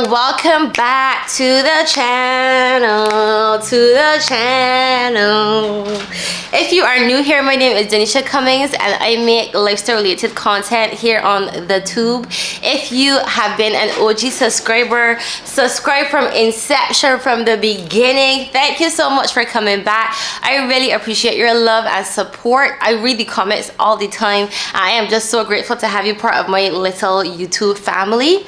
and welcome back to the channel, If you are new here, my name is daneishacummins and I make lifestyle related content here on the tube. If you have been an OG subscriber, subscribe from inception, from the beginning, thank you so much for coming back. I really appreciate your love and support. I read the comments all the time. I am just so grateful to have you part of my little YouTube family.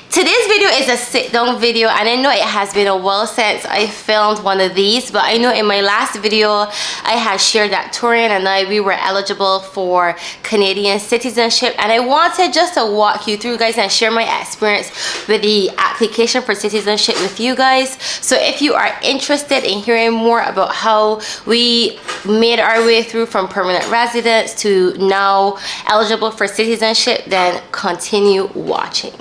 Today's video is a sit down video, and I know it has been a while since I filmed one of these, but I know in my last video I had shared that Torian and we were eligible for Canadian citizenship, and I wanted just to walk you through, guys, and share my experience with the application for citizenship with you guys. So if you are interested in hearing more about how we made our way through from permanent residence to now eligible for citizenship, then continue watching.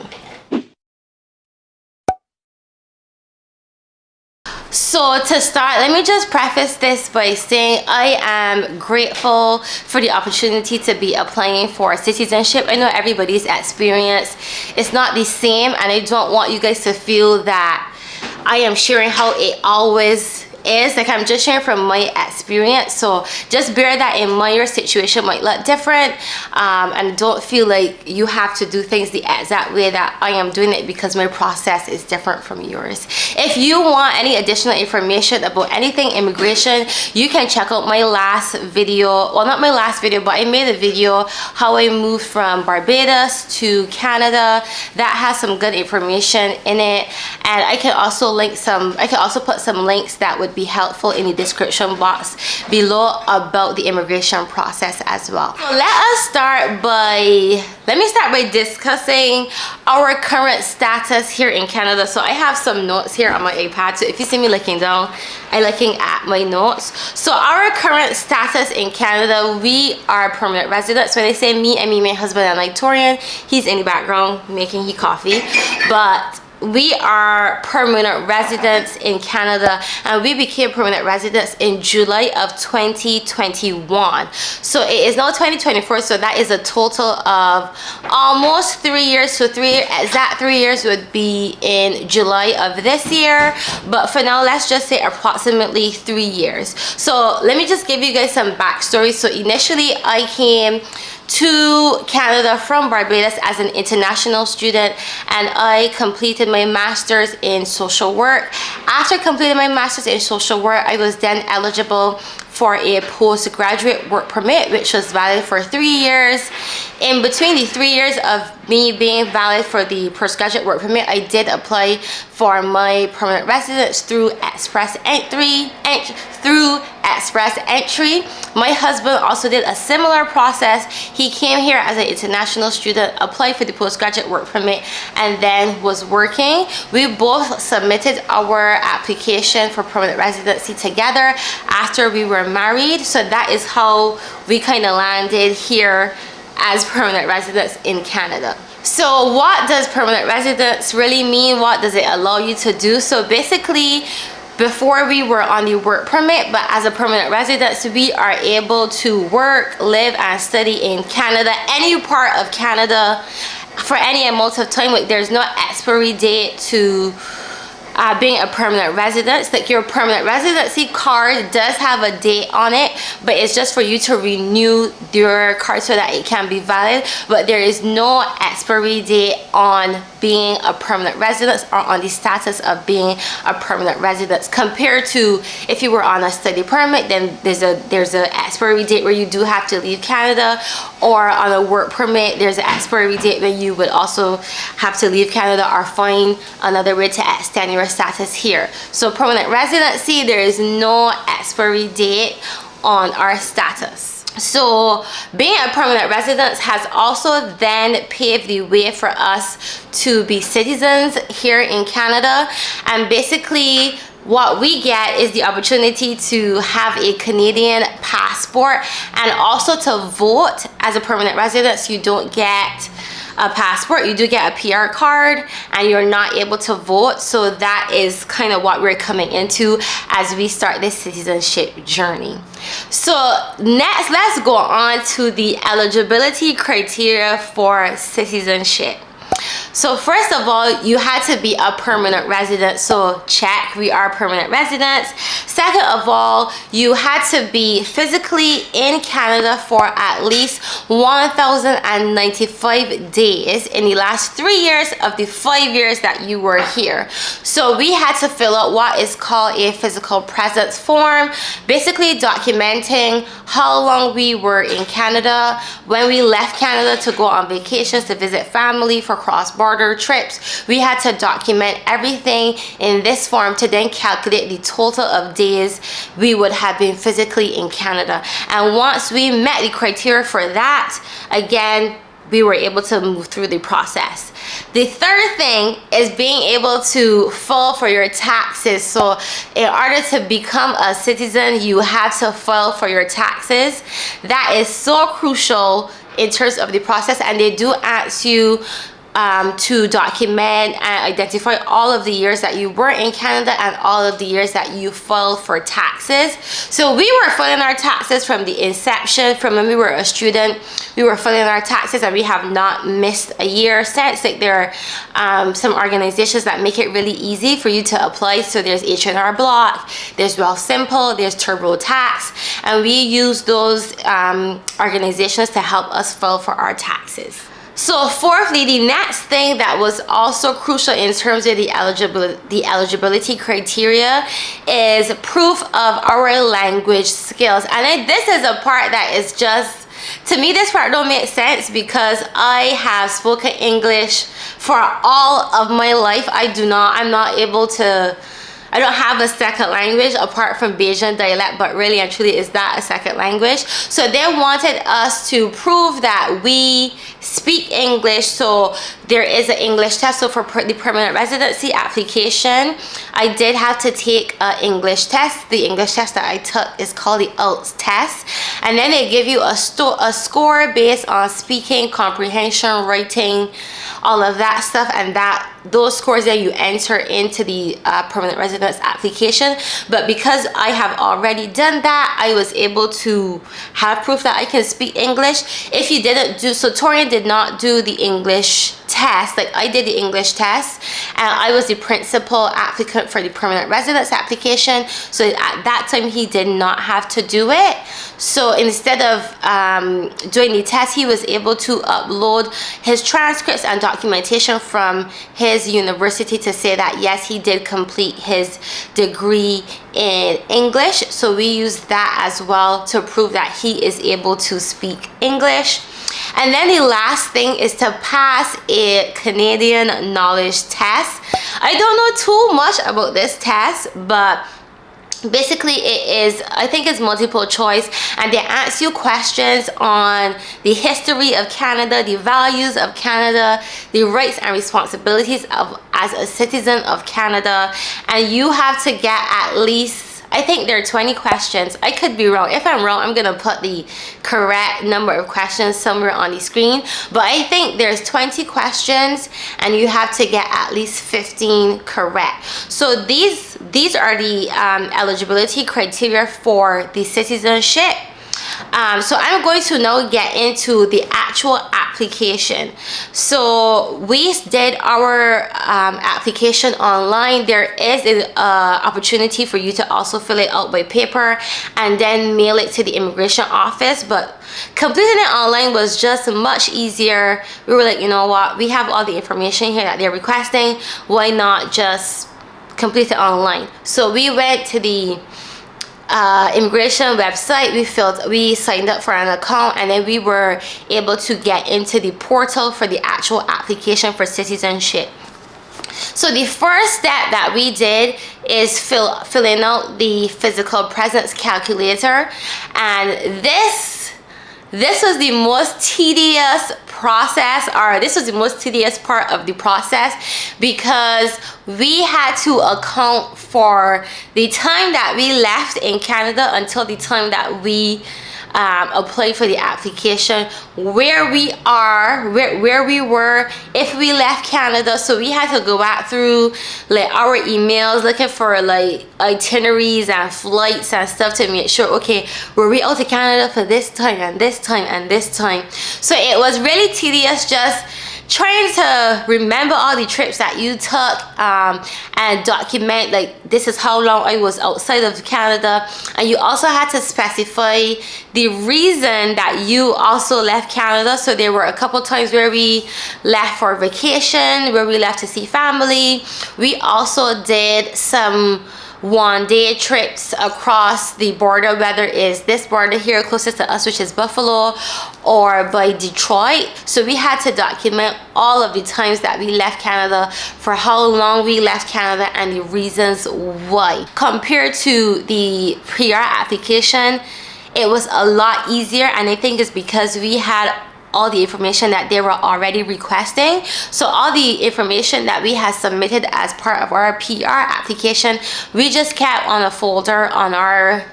So to start, let me just preface this by saying I am grateful for the opportunity to be applying for citizenship. I know everybody's experience is not the same, and I don't want you guys to feel that I am sharing how it always is. Like, I'm just sharing from my experience, so just bear that in mind. Your situation might look different, and don't feel like you have to do things the exact way that I am doing it, because my process is different from yours. If you want any additional information about anything immigration, you can check out my last video. Well, not my last video, but I made a video how I moved from Barbados to Canada. That has some good information in it, and I can also put some links that would be helpful in the description box below about the immigration process as well. So let me start by discussing our current status here in Canada. So I have some notes here on my iPad, so if you see me looking down, I'm looking at my notes. So our current status in Canada, we are permanent residents. When I say me, I mean my husband and Torian. He's in the background making his coffee, but we are permanent residents in Canada, and we became permanent residents in July of 2021. So it is now 2024, so that is a total of almost 3 years. So exact 3 years would be in July of this year, but for now let's just say approximately 3 years. So let me just give you guys some backstory. So initially I came to Canada from Barbados as an international student, and I completed my master's in social work. After completing my master's in social work, I was then eligible for a postgraduate work permit, which was valid for 3 years. In between the 3 years of me being valid for the postgraduate work permit, I did apply for my permanent residence through express entry. My husband also did a similar process. He came here as an international student, applied for the postgraduate work permit, and then was working. We both submitted our application for permanent residency together after we were married. So that is how we kind of landed here as permanent residents in Canada. So what does permanent residence really mean? What does it allow you to do? So basically, before we were on the work permit, but as a permanent resident, we are able to work, live, and study in Canada, any part of Canada, for any amount of time. Like, there's no expiry date to being a permanent resident. Like, your permanent residency card does have a date on it, but it's just for you to renew your card so that it can be valid, but there is no expiry date on being a permanent resident or on the status of being a permanent resident, compared to if you were on a study permit. Then there's a expiry date where you do have to leave Canada, or on a work permit there's an expiry date where you would also have to leave Canada or find another way to extend your status here. So permanent residency, there is no expiry date on our status. So being a permanent resident has also then paved the way for us to be citizens here in Canada, and basically what we get is the opportunity to have a Canadian passport and also to vote. As a permanent resident, you don't get a passport, you do get a PR card, and you're not able to vote. So that is kind of what we're coming into as we start this citizenship journey. So next, let's go on to the eligibility criteria for citizenship. So first of all, you had to be a permanent resident. So check, we are permanent residents. Second of all, you had to be physically in Canada for at least 1,095 days in the last 3 years of the 5 years that you were here. So we had to fill out what is called a physical presence form, basically documenting how long we were in Canada, when we left Canada to go on vacations, to visit family, for cross-border trips. We had to document everything in this form to then calculate the total of days we would have been physically in Canada. And once we met the criteria for that, again, we were able to move through the process. The third thing is being able to file for your taxes. So in order to become a citizen, you have to file for your taxes. That is so crucial in terms of the process, and they do ask you to document and identify all of the years that you were in Canada and all of the years that you filed for taxes. So we were filing our taxes from the inception, from when we were a student. We were filing our taxes and we have not missed a year since. Like, there are some organizations that make it really easy for you to apply. So there's H&R Block, there's Wealthsimple, there's TurboTax, and we use those organizations to help us file for our taxes. So fourthly, the next thing that was also crucial in terms of the eligibility criteria is proof of our language skills. And this is a part that is just, to me, this part don't make sense because I have spoken English for all of my life. I don't have a second language apart from Bajan dialect, but really and truly, is that a second language? So they wanted us to prove that we speak English. So there is an English test. So for the permanent residency application, I did have to take an English test. The English test that I took is called the IELTS test. And then they give you a score based on speaking, comprehension, writing, all of that stuff, and those scores that you enter into the permanent residence application. But because I have already done that, I was able to have proof that I can speak English. If you didn't do, so Torian did not do the English test. Like, I did the English test and I was the principal applicant for the permanent residence application, so at that time he did not have to do it. So instead of doing the test, he was able to upload his transcripts and documentation from his university to say that yes, he did complete his degree in English. So we used that as well to prove that he is able to speak English. And then the last thing is to pass a Canadian knowledge test. I don't know too much about this test, but basically it is, I think it's multiple choice, and they ask you questions on the history of Canada, the values of Canada, the rights and responsibilities of as a citizen of Canada, and you have to get at least, I think there are 20 questions. I could be wrong. If I'm wrong, I'm gonna put the correct number of questions somewhere on the screen, but I think there's 20 questions and you have to get at least 15 correct. So these are the eligibility criteria for the citizenship. So I'm going to now get into the actual application. So we did our application online. There is an opportunity for you to also fill it out by paper and then mail it to the immigration office, but completing it online was just much easier. We were like, you know what, we have all the information here that they're requesting, why not just complete it online? So we went to the immigration website, we signed up for an account, and then we were able to get into the portal for the actual application for citizenship. So the first step that we did is filling out the physical presence calculator, and this was the most tedious process, or this was the most tedious part of the process, because we had to account for the time that we left in Canada until the time that we applied for the application, where we are, where we were if we left Canada. So we had to go back through like our emails looking for like itineraries and flights and stuff to make sure, okay, were we out to Canada for this time and this time and this time. So it was really tedious just trying to remember all the trips that you took and document, like, this is how long I was outside of Canada. And you also had to specify the reason that you also left Canada. So there were a couple times where we left for vacation, where we left to see family. We also did some one-day trips across the border, whether it's this border here closest to us, which is Buffalo, or by Detroit. So we had to document all of the times that we left Canada, for how long we left Canada, and the reasons why. Compared to the PR application, it was a lot easier, and I think it's because we had all the information that they were already requesting. So all the information that we had submitted as part of our PR application, we just kept on a folder on our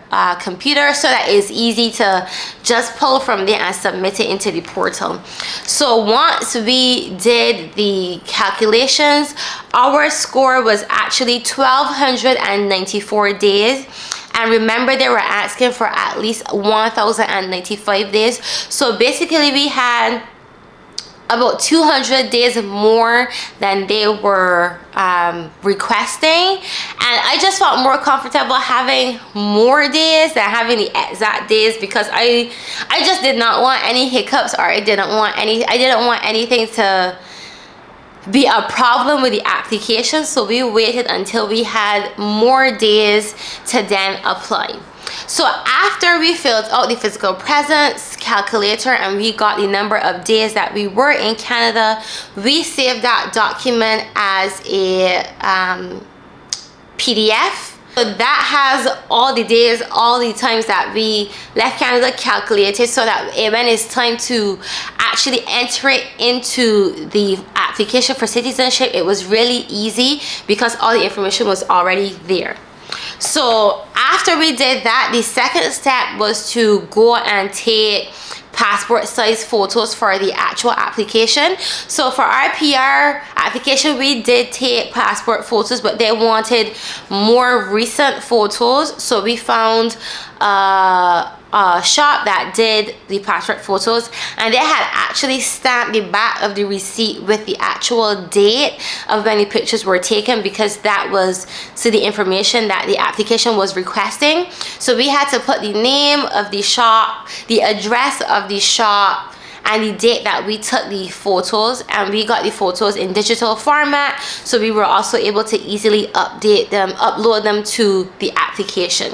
computer, so that it's easy to just pull from there and submit it into the portal. So once we did the calculations, our score was actually 1,294 days. And remember, they were asking for at least 1,095 days. So basically we had about 200 days more than they were requesting. And I just felt more comfortable having more days than having the exact days, because I just did not want any hiccups, or I didn't want anything to be a problem with the application. So we waited until we had more days to then apply. So after we filled out the physical presence calculator and we got the number of days that we were in Canada, we saved that document as a PDF. So that has all the days, all the times that we left Canada calculated, so that when it's time to actually enter it into the application for citizenship, it was really easy because all the information was already there. So after we did that, the second step was to go and take passport size photos for the actual application. So for our PR application, we did take passport photos, but they wanted more recent photos. So we found a shop that did the passport photos, and they had actually stamped the back of the receipt with the actual date of when the pictures were taken, because that was the information that the application was requesting. So we had to put the name of the shop, the address of the shop, and the date that we took the photos, and we got the photos in digital format, so we were also able to easily upload them to the application.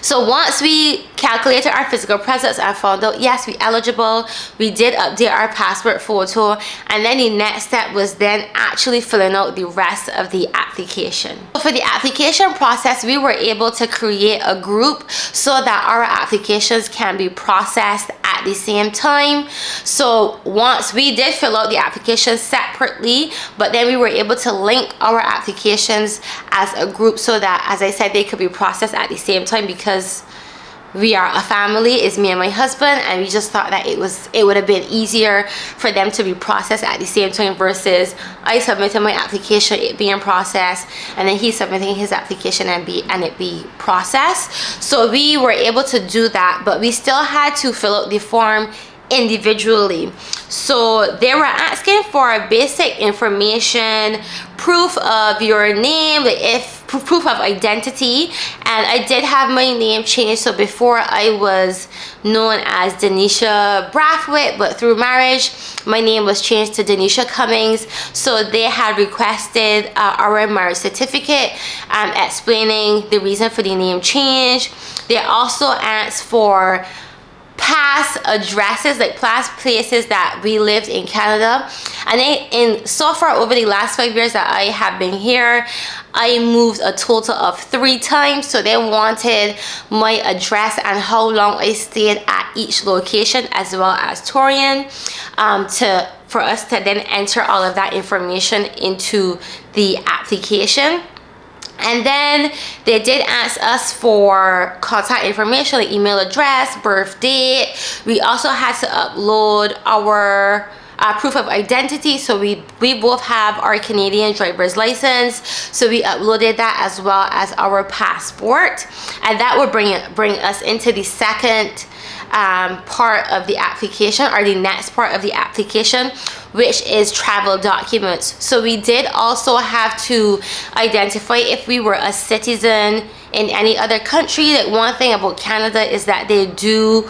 So once we calculated our physical presence and found out, yes, we're eligible, we did update our passport photo, and then the next step was then actually filling out the rest of the application. For the application process, we were able to create a group so that our applications can be processed at the same time. So once we did fill out the application separately, but then we were able to link our applications as a group so that, as I said, they could be processed at the same time, because we are a family. It's me and my husband, and we just thought that it would have been easier for them to be processed at the same time versus I submitted my application, it being processed, and then he submitting his application and it be processed. So we were able to do that, but we still had to fill out the form individually. So they were asking for basic information, proof of your name, proof of identity, and I did have my name changed. So before I was known as Daneisha Brathwaite, but through marriage my name was changed to daneishacummins. So they had requested our marriage certificate explaining the reason for the name change. They also asked for past addresses, like past places that we lived in Canada. And so far over the last 5 years that I have been here, I moved a total of 3 times. So they wanted my address and how long I stayed at each location, as well as Torian, for us to then enter all of that information into the application. And then they did ask us for contact information, like email address, birth date. We also had to upload our proof of identity. So we both have our Canadian driver's license, so we uploaded that, as well as our passport, and that would bring us into the second part of the application, or the next part of the application, which is travel documents. So we did also have to identify if we were a citizen in any other country. Like, one thing about Canada is that they do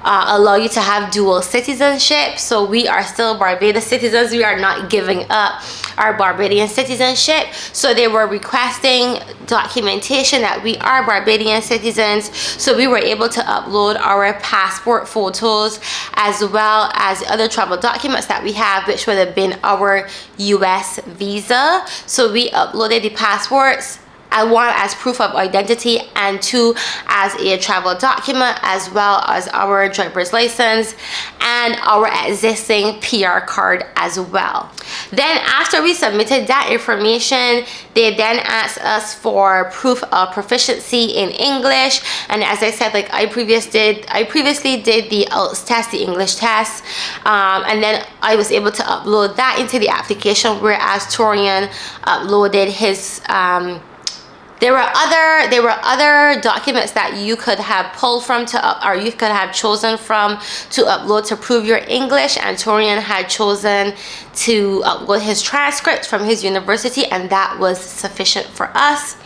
allow you to have dual citizenship. So we are still Barbados citizens. We are not giving up our Barbadian citizenship. So they were requesting documentation that we are Barbadian citizens. So we were able to upload our passport photos as well as other travel documents that we have, which would have been our US visa. So we uploaded the passports, one as proof of identity and two as a travel document, as well as our driver's license and our existing PR card as well. Then after we submitted that information, they then asked us for proof of proficiency in English. And as I said, like I previously did the IELTS test, the English test, and then I was able to upload that into the application, whereas Torian uploaded his there were other documents that you could have pulled from or you could have chosen from to upload to prove your English, and Torian had chosen to upload his transcripts from his university, and that was sufficient for us.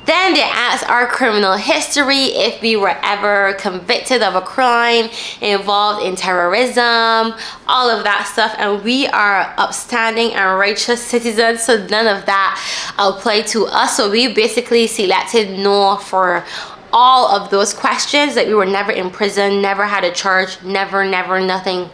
Then they asked our criminal history, if we were ever convicted of a crime involved in terrorism, all of that stuff. And we are upstanding and righteous citizens, so none of that applied to us. So we basically selected no for all of those questions. That we were never in prison, never had a charge, never, nothing.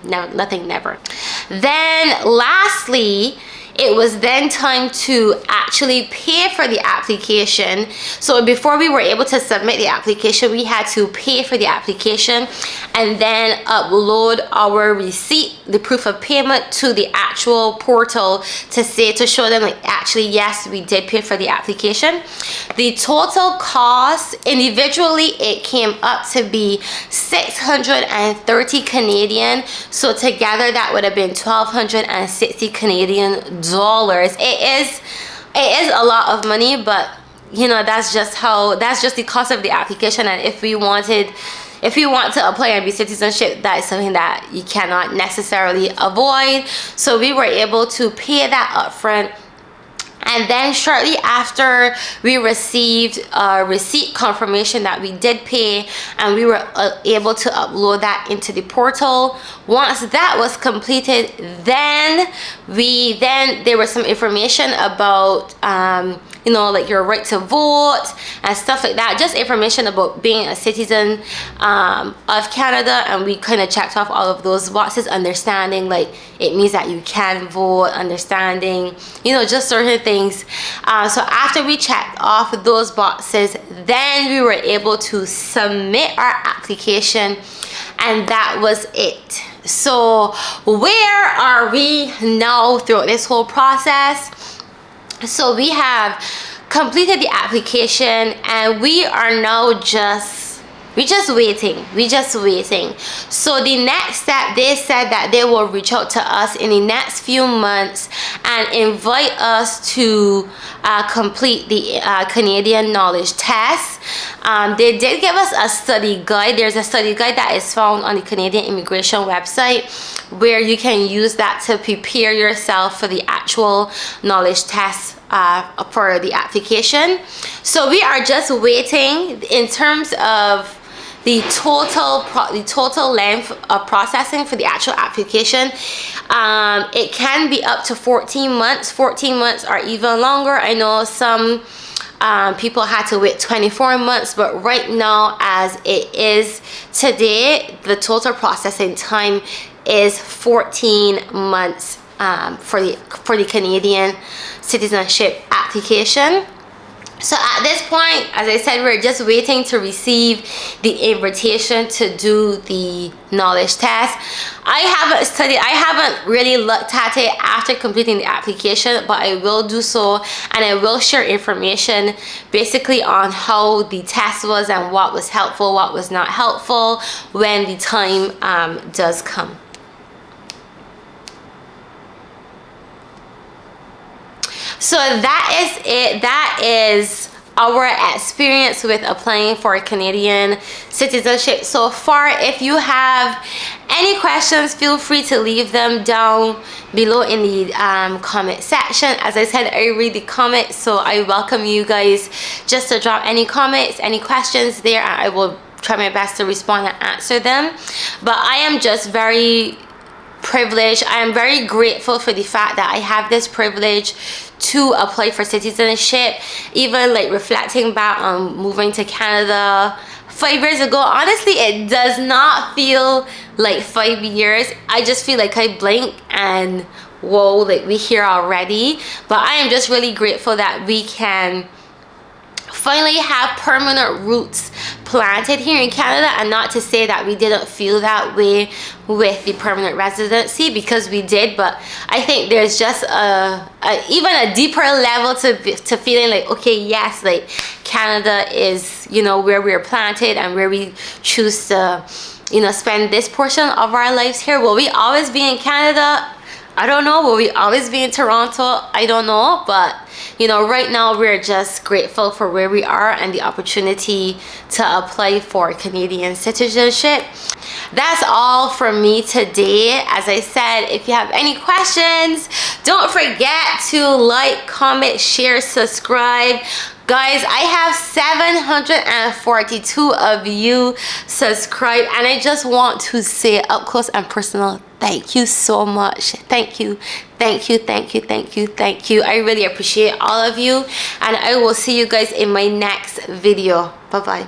Then lastly, it was then time to actually pay for the application. So before we were able to submit the application, we had to pay for the application and then upload our receipt, the proof of payment, to the actual portal to show them like, actually, yes, we did pay for the application. The total cost individually, it came up to be 630 Canadian. So together that would have been 1,260 Canadian dollars. It is a lot of money, but you know, that's just the cost of the application. And if we want to apply and be citizenship, that is something that you cannot necessarily avoid. So we were able to pay that upfront. And then shortly after, we received a receipt confirmation that we did pay, and we were able to upload that into the portal. Once that was completed, then there was some information about you know, like your right to vote and stuff like that, just information about being a citizen of Canada. And we kind of checked off all of those boxes, understanding like it means that you can vote, understanding, you know, just certain things. So after we checked off those boxes, then we were able to submit our application, and that was it. So where are we now throughout this whole process? So we have completed the application, and we are now just waiting. So the next step, they said that they will reach out to us in the next few months and invite us to complete the Canadian knowledge test. They did give us a study guide. There's a study guide that is found on the Canadian immigration website, where you can use that to prepare yourself for the actual knowledge test for the application. So we are just waiting. In terms of the total length of processing for the actual application, it can be up to 14 months. 14 months or even longer. I know some people had to wait 24 months, but right now, as it is today, the total processing time is 14 months for the Canadian citizenship application. So at this point, as I said, we're just waiting to receive the invitation to do the knowledge test. I haven't really looked at it after completing the application, but I will do so, and I will share information basically on how the test was and what was helpful, what was not helpful when the time does come. So that is it. That is our experience with applying for Canadian citizenship so far. If you have any questions, feel free to leave them down below in the comment section. As I said, I read the comments, so I welcome you guys just to drop any comments, any questions there, and I will try my best to respond and answer them. But I am just very privileged. I am very grateful for the fact that I have this privilege to apply for citizenship. Even like reflecting back on moving to Canada 5 years ago, honestly it does not feel like 5 years. I just feel like I blink and whoa, like we're here already. But I am just really grateful that we can finally have permanent roots planted here in Canada, and not to say that we didn't feel that way with the permanent residency, because we did. But I think there's just even a deeper level to feeling like, okay, yes, like Canada is, you know, where we're planted and where we choose to, you know, spend this portion of our lives here. Will we always be in Canada? I don't know. Will we always be in Toronto? I don't know. But you know, right now we're just grateful for where we are and the opportunity to apply for Canadian citizenship. That's all from me today. As I said, if you have any questions, don't forget to like, comment, share, subscribe. Guys, I have 742 of you subscribed, and I just want to say up close and personal, thank you so much. Thank you, thank you, thank you, thank you, thank you. I really appreciate all of you, and I will see you guys in my next video. Bye bye.